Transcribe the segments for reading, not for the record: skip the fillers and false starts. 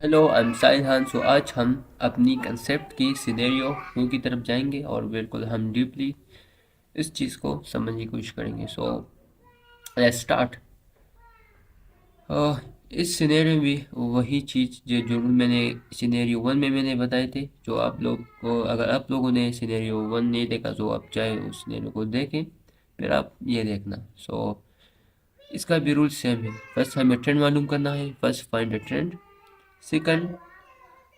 Hello, I am Sahil Khan. सो आज हम अपनी कंसेप्ट की सिनेरियो टू की तरफ जाएंगे और बिल्कुल हम डीपली इस चीज़ को समझने की कोशिश करेंगे। So let's start. इस सिनेरियो में भी वही चीज़ जो जो मैंने सिनेरियो वन में मैंने बताए थे, जो आप लोग को, अगर आप लोगों ने सिनेरियो वन नहीं देखा तो आप चाहे उस सिनेरियो को देखें, फिर आप ये देखना। सो इसका भी रूल सेम है। फर्स्ट हमें ट्रेंड मालूम करना है, first find a trend. Second,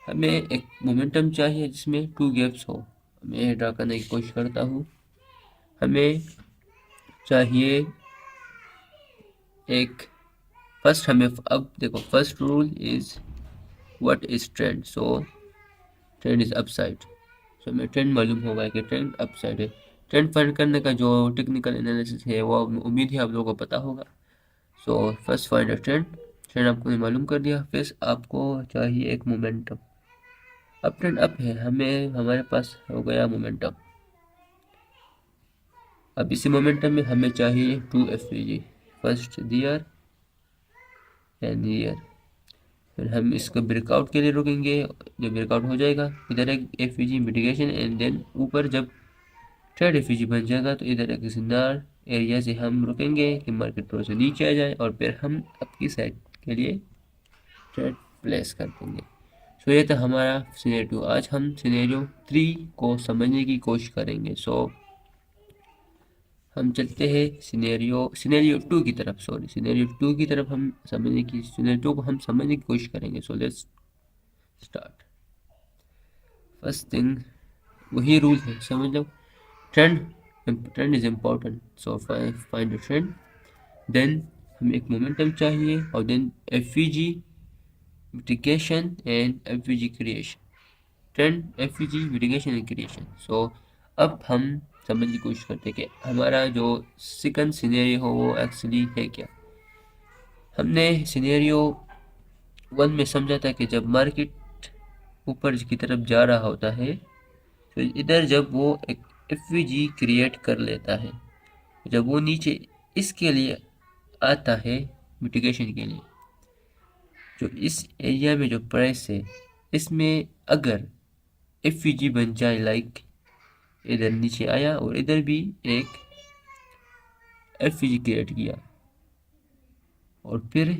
हमें एक मोमेंटम चाहिए जिसमें टू गैप्स हो। मैं ड्रा करने की कोशिश करता हूँ। हमें चाहिए एक, फर्स्ट हमें, अब देखो, first rule is what is trend. So trend is upside. So हमें ट्रेंड मालूम होगा कि ट्रेंड अपसाइड है। ट्रेंड फाइंड करने का जो टेक्निकल एनालिसिस है वो उम्मीद है आप लोगों को पता होगा। So first find a trend. Trend आपको मालूम कर दिया, फिर आपको चाहिए एक मोमेंटम। अब ट्रेंड अप है, हमें हमारे पास हो गया मोमेंटम। अब इसी मोमेंटम में हमें चाहिए टू एफ फर्स्ट दियर एंड ईयर। फिर हम इसको ब्रेकआउट के लिए रुकेंगे। जब ब्रेकआउट हो जाएगा, इधर एक एफ मिटिगेशन, एंड देन ऊपर जब थर्ड एफ बन जाएगा तो इधर एक सिनार एरिया से हम रुकेंगे कि मार्केट थोड़ा सा नीचे आ जाए, और फिर हम अपनी साइड के लिए ट्रेड प्लेस कर देंगे। सो ये था हमारा सिनेरियो टू। आज हम सिनेरियो थ्री को समझने की कोशिश करेंगे। सो हम चलते हैं सिनेरियो टू की तरफ। सॉरी, सिनेरियो टू की तरफ हम सिनेरियो टू को हम समझने की कोशिश करेंगे। So let's start. First thing, वही रूल है, समझ लो। Trend trend is important. So find the trend. Then हमें एक मोमेंटम चाहिए, और then F mitigation and F creation. Trend, F mitigation and creation. So अब हम समझने की कोशिश करते हैं कि हमारा जो सेकंड सिनेरियो हो वो एक्चुअली है क्या। हमने सिनेरियो वन में समझा था कि जब मार्केट ऊपर की तरफ जा रहा होता है, तो इधर जब वो एक एफ क्रिएट कर लेता है, जब वो नीचे इसके लिए आता है मिटिगेशन के लिए, जो इस एरिया में जो प्राइस है, इसमें अगर एफ बन जाए, लाइक इधर नीचे आया और इधर भी एक एफ क्रिएट किया, और फिर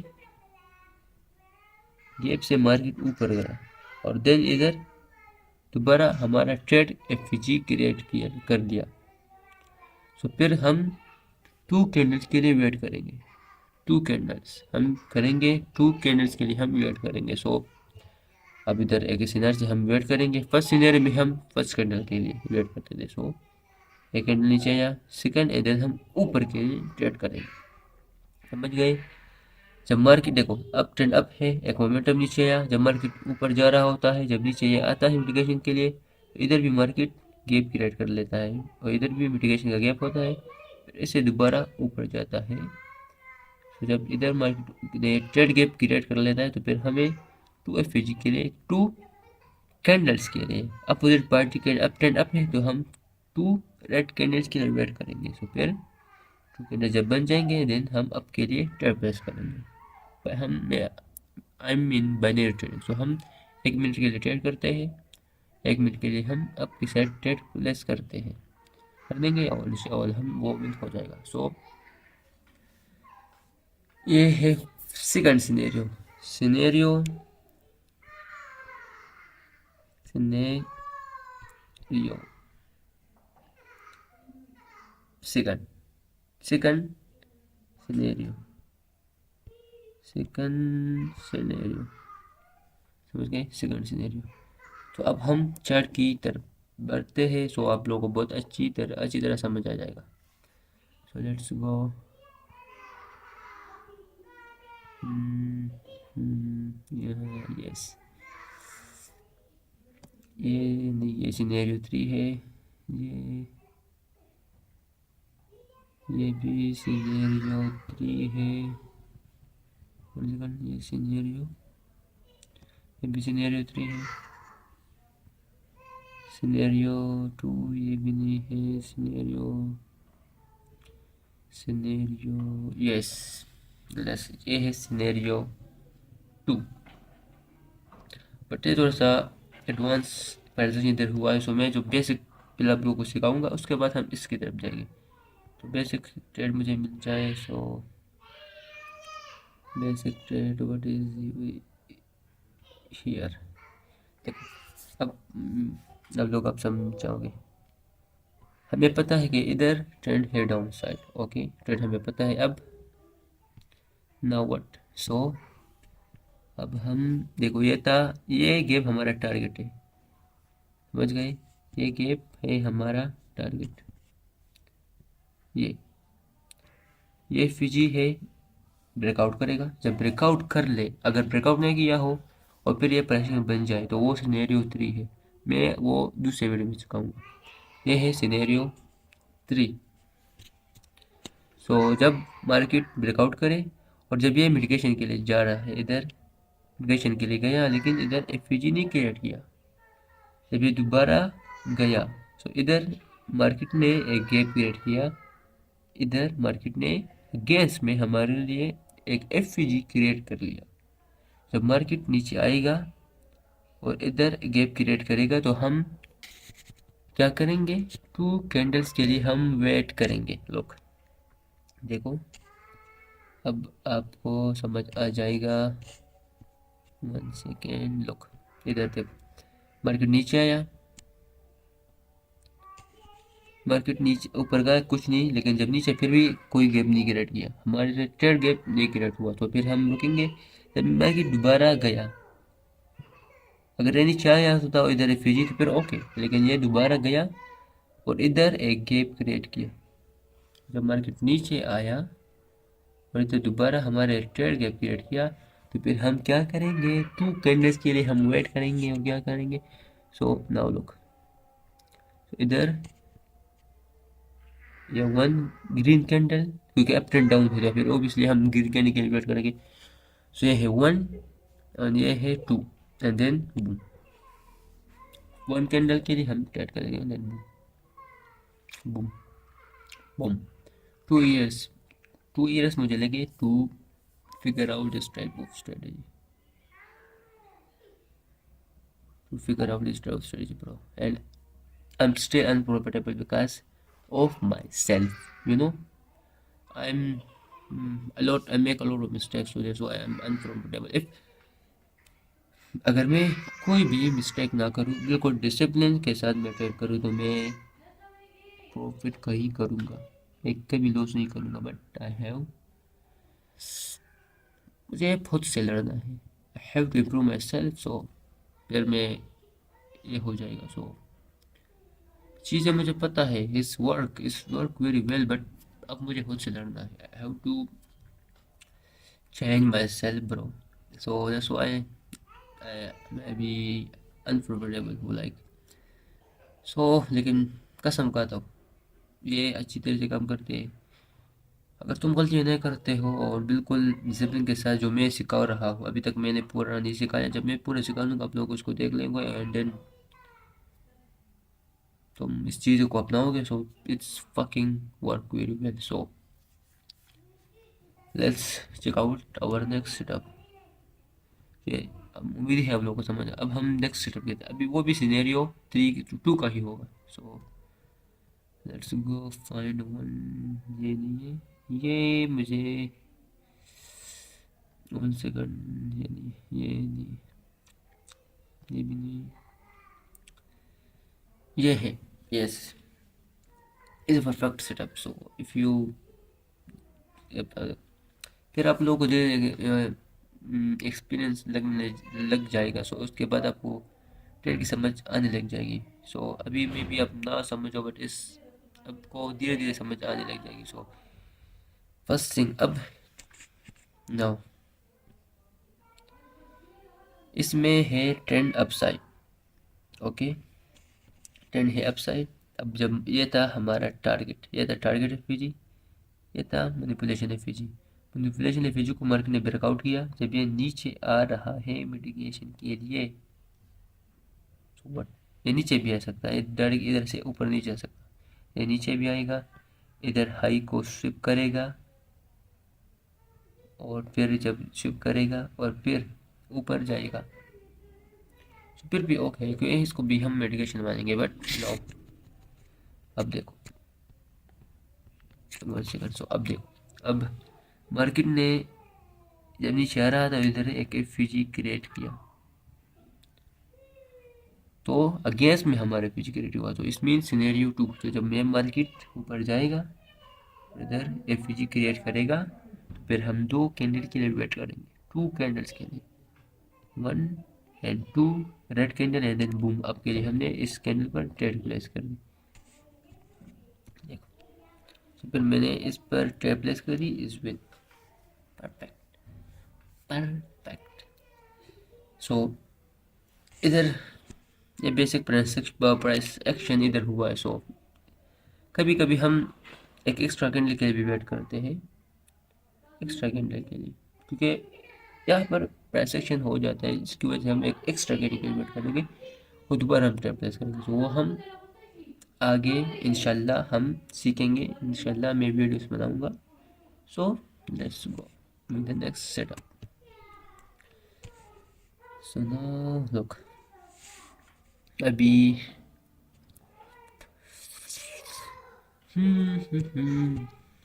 गैप से मार्केट ऊपर गया, और देन इधर दोबारा हमारा ट्रेड एफ क्रिएट किया कर दिया। सो फिर हम टू कैंडल्स के लिए वेट करेंगे। टू कैंडल्स हम करेंगे, टू कैंडल्स के लिए हम वेट करेंगे। सो अब इधर एक सिनेरियो से हम वेट करेंगे। फर्स्ट सिनेरियो में हम फर्स्ट कैंडल के लिए वेट करते थे। सो एक कैंडल नीचे आया, सेकंड, एंड देन हम ऊपर के लिए ट्रेड करेंगे। समझ गए। जब मार्केट देखो, अब ट्रेंड अप है, एक मोमेंटम नीचे आया, जब मार्केट ऊपर जा रहा होता है, जब नीचे ये आता है मिटिगेशन के लिए, तो इधर भी मार्केट गैप क्रिएट कर लेता है, और इधर भी मिटिगेशन का गैप होता है, फिर इसे दोबारा ऊपर जाता है। तो जब इधर मार्केट ट्रेड गैप क्रिएट कर लेता है, तो फिर हमें टू एफ के लिए, टू कैंडल्स के लिए, अपोजिट पार्टी के अप ट्रेंड अप है तो हम टू रेड कैंडल्स के लिए वेट करेंगे। सो फिर टू कैंडल जब बन जाएंगे, देन हम अप के लिए ट्रेड प्लेस करेंगे। पर हम आई मीन बाइनरी ट्रेडिंग। सो हम एक मिनट के लिए ट्रेड करते हैं, एक मिनट के लिए हम अप की साइड ट्रेड प्लेस करते हैं, कर देंगे, और हम वो मिनट हो जाएगा। सो ये है second scenario. Scenario scenario second second scenario second scenario समझ गए, सेकंड सिनेरियो। तो अब हम चार्ट की तरफ बढ़ते हैं। सो आप लोगों को बहुत अच्छी तरह समझ आ जाएगा। So let's go. यस, ये नहीं, ये सिनेरियो थ्री है। ये ये भी सिनेरियो थ्री है। ये सिनेरियो, ये भी सिनेरियो थ्री है। सिनेरियो टू ये भी नहीं है। सिनेरियो सिनेरियो यस, ये है सिनेरियो टू। बट ये थोड़ा सा एडवांस पैराडाइज इधर हुआ है। सो मैं जो बेसिक पहले आप लोगों को सिखाऊंगा, उसके बाद हम इसकी तरफ जाएंगे। तो बेसिक ट्रेड मुझे मिल जाए। So basic trade what is here. देखो अब लोग आप समझाओगे। हमें पता है कि इधर ट्रेंड है डाउन साइड। ओके, ट्रेंड हमें पता है। अब नाउ व्हाट। सो अब हम देखो, ये था, ये गैप हमारा टारगेट है, समझ गए? ये गैप है हमारा टारगेट। ये फिजी है, ब्रेकआउट करेगा। जब ब्रेकआउट कर ले, अगर ब्रेकआउट नहीं किया हो और फिर ये प्राइसिंग बन जाए, तो वो सिनेरियो 3 है। मैं वो दूसरे वीडियो में सिखाऊंगा। ये है सिनेरियो 3। सो जब मार्केट ब्रेकआउट करे और जब ये मिटिगेशन के लिए जा रहा है, इधर मिटिगेशन के लिए गया, लेकिन इधर एफवीजी नहीं क्रिएट किया। जब ये दोबारा गया, तो इधर मार्केट ने एक गैप क्रिएट किया। इधर मार्केट ने गैस में हमारे लिए एक एफवीजी क्रिएट कर लिया। जब मार्केट नीचे आएगा और इधर गैप क्रिएट करेगा, तो हम क्या करेंगे? 2 कैंडल्स के लिए हम वेट करेंगे। लोग देखो, अब आपको समझ आ जाएगा। 1 सेकेंड। लुक, इधर देखो, मार्केट नीचे आया, मार्केट नीचे ऊपर गया कुछ नहीं, लेकिन जब नीचे फिर भी कोई गैप नहीं क्रिएट किया, हमारे ट्रेड गैप नहीं क्रिएट हुआ, तो फिर हम रुकेंगे। जब मार्केट दोबारा गया, अगर ये नीचे आया होता इधर एफवीजी, तो फिर ओके, लेकिन ये दोबारा गया और इधर एक गैप क्रिएट किया। जब मार्केट नीचे आया और इधर दोबारा हमारे ट्रेड गैप क्रिएट किया, तो फिर हम क्या करेंगे? 2 कैंडल्स के लिए हम वेट करेंगे और क्या करेंगे? सो नाउ लुक, इधर ये 1 ग्रीन कैंडल, क्योंकि अप एंड डाउन हो जाए, फिर ऑब्वियसली हम ग्रीन कैंडल के लिए वेट करेंगे। सो ये है 1 और ये है 2, एंड देन बूम, 1 कैंडल के लिए हम ट्रेड करेंगे, देन बूम बूम। 2 इयर्स मुझे लगे to figure out this type of strategy, bro, and I'm still unprofitable because of myself, you know. I'm I make a lot of mistakes today, so I am unprofitable. If अगर मैं कोई भी mistake ना करूँ, बिल्कुल discipline के साथ मैं ट्रेड करूँ, तो मैं प्रॉफिट का ही करूँगा, एक कभी लॉस नहीं करूँगा। बट मुझे खुद से लड़ना है। I have to improve my self फिर मैं ये हो जाएगा। सो चीज़ें मुझे पता है, इस वर्क वेरी वेल, बट अब मुझे खुद से लड़ना है। I have to change myself, bro. So that's why मैं भी अनप्रोफिटेबल हूँ, लाइक। सो लेकिन कसम खाता हूँ, ये अच्छी तरह से काम करते हैं। अगर तुम गलतियाँ नहीं करते हो और बिल्कुल डिसिप्लिन के साथ, जो मैं सिखा रहा हूँ, अभी तक मैंने पूरा नहीं सिखाया, जब मैं पूरा सिखा लूँगा आप लोग उसको देख लेंगे, एंड देन तुम इस चीज़ को अपनाओगे। So it's fucking work very well. So let's check out our next setup. ये उम्मीद है आप लोगों को समझ। अब हम नेक्स्ट सेटअप लेते हैं, अभी वो भी सिनेरियो 2 का ही होगा। So let's go find one. ये नहीं है, ये मुझे 1 सेकंड, ये नहीं, ये नहीं, ये भी नहीं, ये है। Yes, is perfect setup. So if you, फिर आप लोगों को जो एक्सपीरियंस लगने लग जाएगा, सो उसके बाद आपको ट्रेड की समझ आने लग जाएगी। सो अभी में भी आप ना समझो, बट इस आपको धीरे धीरे समझ आने लग जाएगी। सो फर्स्ट थिंग, अब नाउ इसमें है ट्रेंड अपसाइड। ओके, ट्रेंड है अपसाइड। अब जब ये था हमारा टारगेट, ये था टारगेट एफपीजी, ये था मैनिपुलेशन एफपीजी। मैनिपुलेशन एफपीजी को मार्केट ने ब्रेकआउट किया। जब ये नीचे आ रहा है मिटिगेशन के लिए, ये नीचे भी आ सकता है, डायरेक्ट इधर से ऊपर नहीं जा सकता, ये नीचे भी आएगा, इधर हाई को स्विप करेगा, और फिर जब स्विप करेगा और फिर ऊपर जाएगा, फिर भी ओके है क्योंकि इसको भी हम मेडिकेशन मानेंगे, बट नो। अब देखो 1 सेकंड। सो अब देखो, अब मार्केट ने जब नीचे आ रहा था इधर एक एफवीजी क्रिएट किया, तो अगेंस्ट में हमारे एफवीजी क्रिएट हुआ, तो इस मीन सिनेरियो 2। तो जब मेन मार्केट ऊपर जाएगा इधर एफवीजी क्रिएट करेगा, तो फिर हम 2 कैंडल के लिए वेट करेंगे, 2 कैंडल्स के लिए, 1 and 2 red candle, and then boom. अब के लिए हमने इस कैंडल पर ट्रेड प्लेस कर दी। देखो, तो फिर मैंने इस पर ट्रेड प्लेस करी, इस विद परफेक्ट परफेक्ट। सो इधर ये बेसिक प्राइस एक्शन इधर हुआ है। सो कभी कभी हम एक एक्स्ट्रा कैंडल के लिए भी वेट करते हैं, एक्स्ट्रा कैंडल के लिए, क्योंकि यहाँ पर प्राइस एक्शन हो जाता है, जिसकी वजह से हम एक एक्स्ट्रा कैंडल के लिए वेट करेंगे और दोबारा हम ट्रेड प्लेस करेंगे। तो वो हम आगे इंशाल्लाह हम सीखेंगे, इंशाल्लाह मैं वीडियोस बनाऊंगा। So let's go with the next setup. So now look, अभी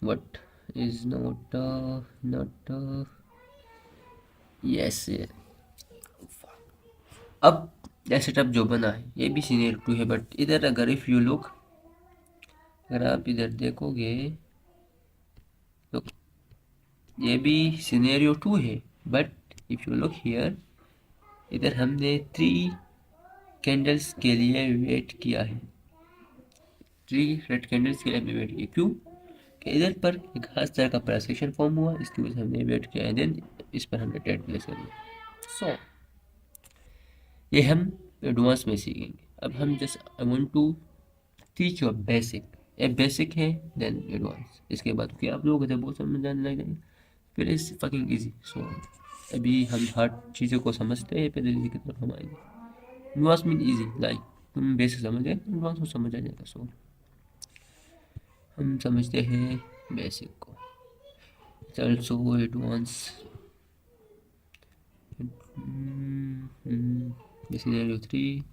what is not yes। अब यह सेटअप जो बना है ये भी सीनियर 2 है, बट इधर अगर इफ यू लुक, अगर आप इधर देखोगे तो ये भी सिनेरियो 2 है, but if you look here, इधर हमने 3 कैंडल्स के लिए वेट किया है, 3 रेड कैंडल्स के लिए हमने वेट किया। क्यों? कि इधर पर एक खास तरह का प्राइस एक्शन फॉर्म हुआ, इसकी वजह से हमने वेट किया है, देन इस पर हमने ट्रेड प्लेस कर दिया। सो ये हम एडवांस में सीखेंगे। अब हम just I want to teach you basic, ये बेसिक है देन एडवांस, इसके बाद फिर आप लोगों को बहुत समझ आने लग जाएंगे, फिर इज फकिंग इजी। सो अभी हम हार्ड चीज़ों को समझते हैं, फिर इजी की तरफ हम आएंगे। एडवांस मीन इजी, लाइक तुम बेसिक समझ गए, एडवांस को समझ आ जाएगा। सो हम समझते हैं बेसिक को, also advance. Scenario 3,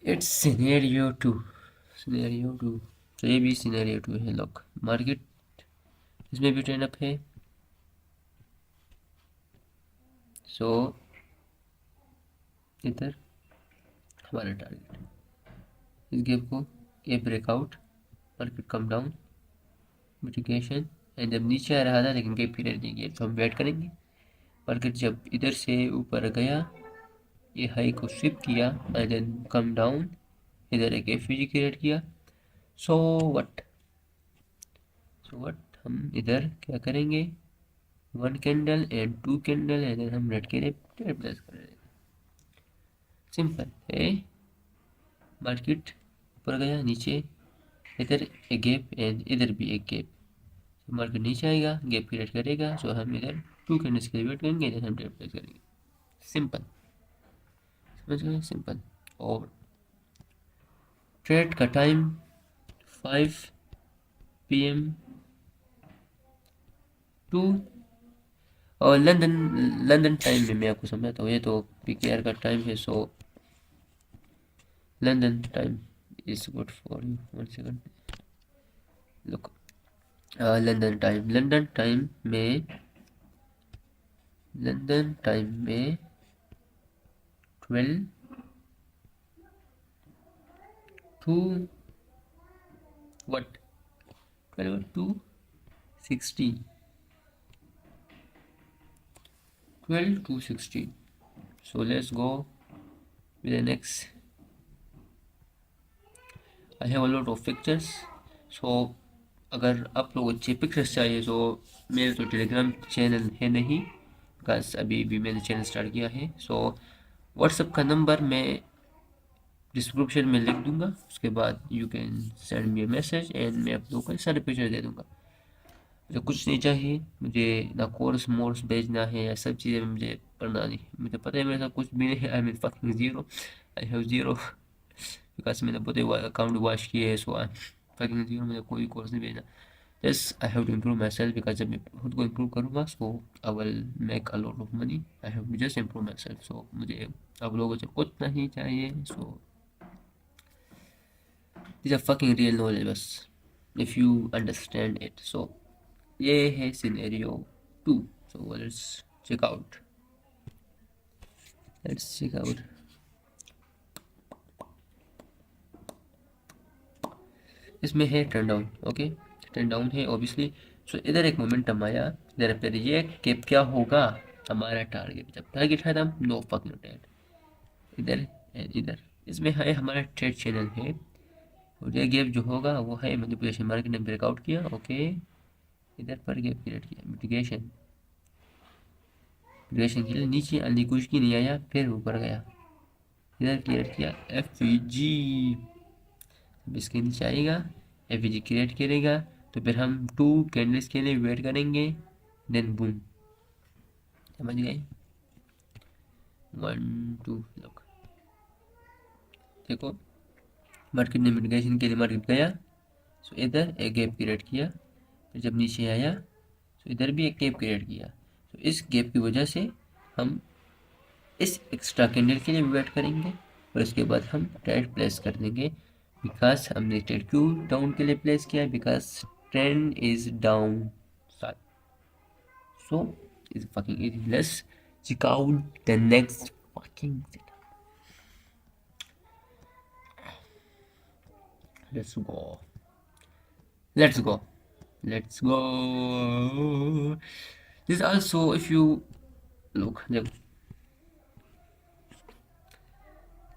it's scenario 2, scenario 2। तो ये भी scenario 2 है। लॉक मार्केट इसमें भी ट्रेंड अप है। सो इधर हमारा टारगेट, इस गैप को ये breakout, market come down, mitigation, and जब नीचे आ रहा था लेकिन गैप पीरियड नहीं गया, तो हम वेट करेंगे। मार्केट जब इधर से ऊपर गया, ये हाई को स्विप किया एंड देन कम डाउन, इधर एक एफवीजी क्रिएट किया। सो व्हाट हम इधर क्या करेंगे, 1 candle and 2 candle, and then हम रेड के लिए ट्रेड प्लेस कर रहे हैं। सिंपल है। मार्केट ऊपर गया, नीचे इधर एक गैप एंड इधर भी एक गैप, तो मार्केट नीचे आएगा, गैप क्रिएट करेगा, सो हम इधर 2 कैंडल्स के लिए वेट करेंगे, देन हम ट्रेड प्लेस करेंगे। सिंपल, समझ गए? सिंपल। और ट्रेड का टाइम 5 PM टू, और लंदन टाइम में मैं आपको समझाता हूँ। ये तो PKR का टाइम है, so London time is good for you. 1 second, look London time में 12 to what, 12 to 16, 12 to 16। so let's go with the next। I have a lot of pictures, so अगर आप लोग अच्छे पिक्चर्स चाहिए तो मेरे तो टेलीग्राम चैनल है नहीं, बिकॉज अभी भी मैंने चैनल स्टार्ट किया है। सो व्हाट्सएप का नंबर मैं डिस्क्रिप्शन में लिख दूंगा, उसके बाद you can send me a message and मैं आप लोगों को सारे पिक्चर दे दूंगा। मुझे कुछ नहीं चाहिए, मुझे ना कोर्स मोर्स भेजना है, या सब चीज़ें मुझे पढ़ना नहीं, मुझे पता है मेरे साथ कुछ भी नहीं है। I mean fucking zero, I have zero, because मैंने बहुत अकाउंट वॉश किए है। सो आई फकिंग जीरो, मुझे कोई कोर्स नहीं भेजना। Yes, I have to improve myself because जब मैं खुद को improve करूँगा so I will make a lot of money. I have to just improve myself. So मुझे अब लोगों से कुछ नहीं चाहिए. So these are fucking real knowledge बस if you understand it. So ये है scenario 2. So let's check out. इसमें है turn down. Okay, turn down है ऑब्वियसली. सो इधर एक मोमेंटम आया. इधर फिर ये कैप क्या होगा हमारा टारगेट. जब टारगेट है तब नो फकिंग डेट. इधर एंड इधर इसमें है हमारा ट्रेड चैनल है. और ये गैप जो होगा वो है मैनिपुलेशन. मार्केट ने ब्रेकआउट किया. ओके, इधर पर गैप क्रिएट किया. मिटिगेशन के लिए नीचे आने की कोशिश की, नहीं आया. फिर ऊपर गया. इधर क्लियर किया FVG. इसके नीचे आएगा, FVG क्रिएट करेगा. तो फिर हम 2 कैंडल्स के लिए वेट करेंगे. Then boom. समझ गए. 1 2 लुक. देखो मार्केट ने मिटिगेशन के लिए मार्केट गया. सो इधर एक गैप क्रिएट किया. फिर जब नीचे आया तो इधर भी एक गैप क्रिएट किया. तो इस गैप की वजह से हम इस एक्स्ट्रा कैंडल के लिए वेट करेंगे. और उसके बाद हम ट्रेड प्लेस कर देंगे. बिकॉज हमने ट्रेड क्यों डाउन के लिए प्लेस किया. Because trend is down side. So is fucking easy. Let's check out the next fucking setup. Let's go. This also, if you look,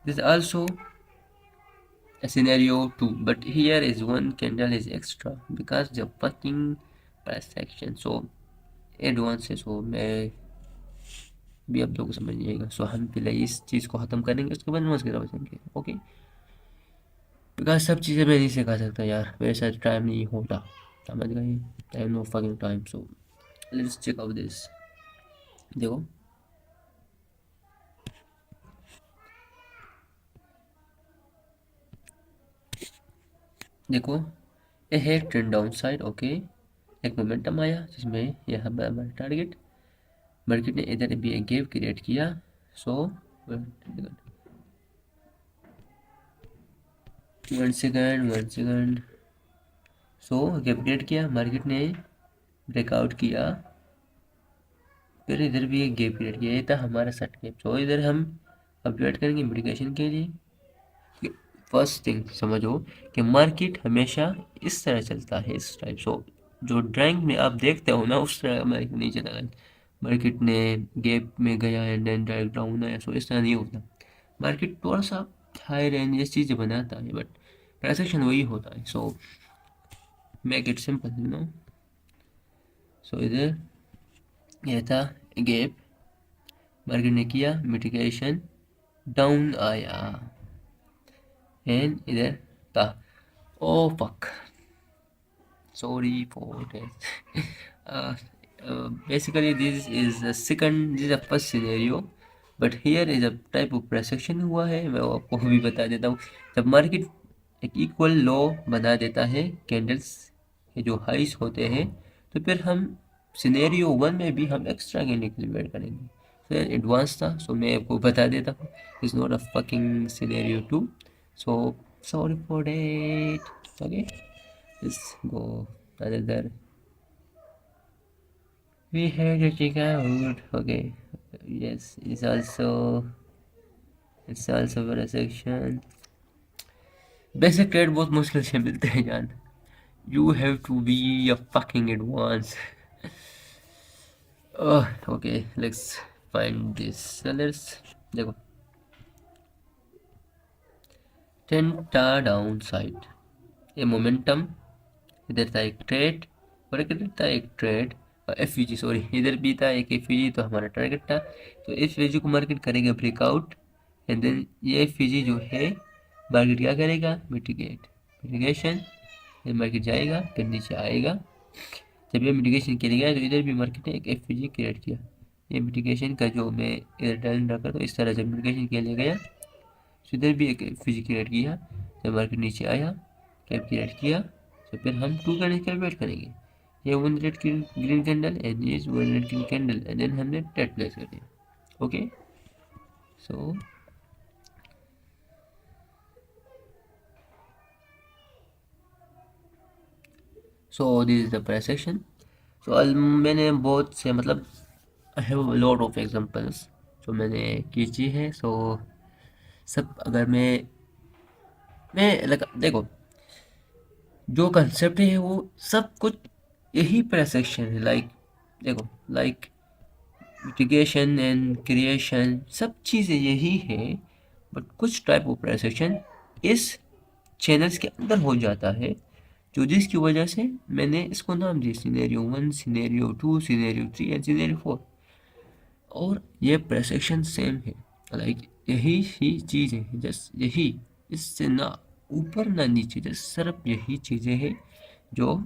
this is also a scenario 2, but here is one candle is extra because the fucking price action. So advance है. so मैं भी आप लोग समझ जाइएगा. सो हम पहले इस चीज़ को ख़त्म करेंगे, उसके बाद नमाज की तरफ जाएंगे. ओके, बिकॉज सब चीज़ें मैं नहीं सिखा सकता यार, मेरे साथ टाइम नहीं होता. समझ गए. Time no fucking time. So let's check out this. देखो ये है ट्रेंड डाउन साइड. ओके, एक मोमेंटम आया जिसमें यह हमारा टारगेट. मार्केट ने इधर भी एक गैप क्रिएट किया. सो 1 सेकंड. सो गैप क्रिएट किया, मार्केट ने ब्रेकआउट किया. फिर इधर भी एक गैप क्रिएट किया. ये था हमारा सेट गैप. सो इधर हम अब वेट करेंगे मिटिगेशन के लिए. फर्स्ट थिंग समझो कि मार्केट हमेशा इस तरह चलता है, इस टाइप. सो जो ड्राइंग में आप देखते हो ना उस तरह मार्केट नहीं चला. मार्केट ने गैप में गया एंड देन डायरेक्ट डाउन आया. सो इस तरह नहीं होता. मार्केट थोड़ा सा हाई रेंज ये चीज़ें बनाता है, बट प्राइस एक्शन वही होता है. So make it simple you know. So इधर यह था गैप, मार्केट ने किया मिटिगेशन, डाउन आया एंड इधर था. Oh fuck, sorry for that. Basically this is the first scenario, but here is a type of price action हुआ है. मैं आपको भी बता देता हूँ. जब मार्केट एक इक्वल लो बना देता है कैंडल्स के जो हाइस होते हैं, तो फिर हम सिनेरियो 1 में भी हम एक्स्ट्रा कैंडल के लिए वेट करेंगे. फिर एडवांस था, सो मैं आपको बता देता हूँ. It's not a fucking scenario 2. So sorry for that. Okay, let's go another. We had to check out. Okay, yes, it's also for a section. Basic trade बहुत मुश्किल से मिलते हैं जान. You have to be a fucking advance. Oh, okay, let's find this. So let's देखो 10 down side. ये momentum, इधर था एक ट्रेड और इधर था एक ट्रेड. FVG सॉरी, इधर भी था एक FVG. तो हमारा टारगेट था. तो FVG को मार्केट करेगा ब्रेकआउट एंड देन ये FVG जो है मार्केट क्या करेगा मिटिगेशन. फिर मार्केट जाएगा, फिर नीचे आएगा. जब ये मिटिगेशन के लिए गया तो इधर भी मार्केट ने एक FVG क्रिएट किया. ये मिटिगेशन का जो मैं इधर डाल रखा, तो इस तरह जब मिटिगेशन के लिए गया तो इधर भी एक FVG क्रिएट किया. जब मार्केट नीचे आया कैप क्रिएट किया. तो फिर हम 2 कैंडल कैलकुलेट करेंगे। ये 1 रेड ग्रीन कैंडल एंड ये 1 red green candle and then हमने ट्रेड प्लेस कर दिया। Okay, so this is the price section. मैंने बहुत से मतलब I have lot of examples जो मैंने खींची है। सब अगर मैं लगा देखो, जो कंसेप्ट है वो सब कुछ यही प्राइस सेक्शन है। देखो लाइक मिटिगेशन एंड क्रिएशन सब चीज़ें यही है, बट कुछ टाइप ऑफ प्राइस सेक्शन इस चैनल्स के अंदर हो जाता है, जो जिसकी वजह से मैंने इसको नाम दिया scenario 1, scenario 2, scenario 3 and scenario 4। और ये प्रेसेक्शन सेम है, यही ही चीज़ है, जस्ट यही, इससे ना ऊपर ना नीचे, जस्ट सिर्फ यही चीज़ें हैं जो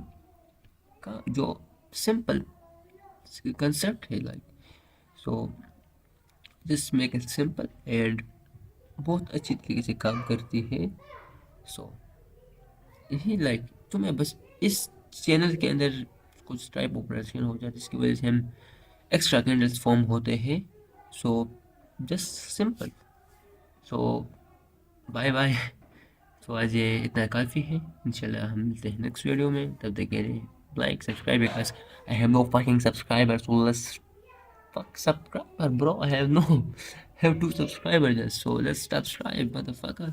सिंपल कंसेप्ट है। So just make it simple and बहुत अच्छी तरीके से काम करती है। यही तो मैं बस इस चैनल के अंदर कुछ टाइप ऑपरेशन हो जाता है जिसकी वजह से हम एक्स्ट्रा कैंडल्स फॉर्म होते हैं। Just simple. So bye bye. आज ये इतना काफ़ी है। इंशाल्लाह हम मिलते हैं नेक्स्ट वीडियो में, तब तक के लिए like subscribe, because I have no fucking subscriber, so let's fuck subscriber bro, I have 2 subscribers, so let's subscribe motherfucker.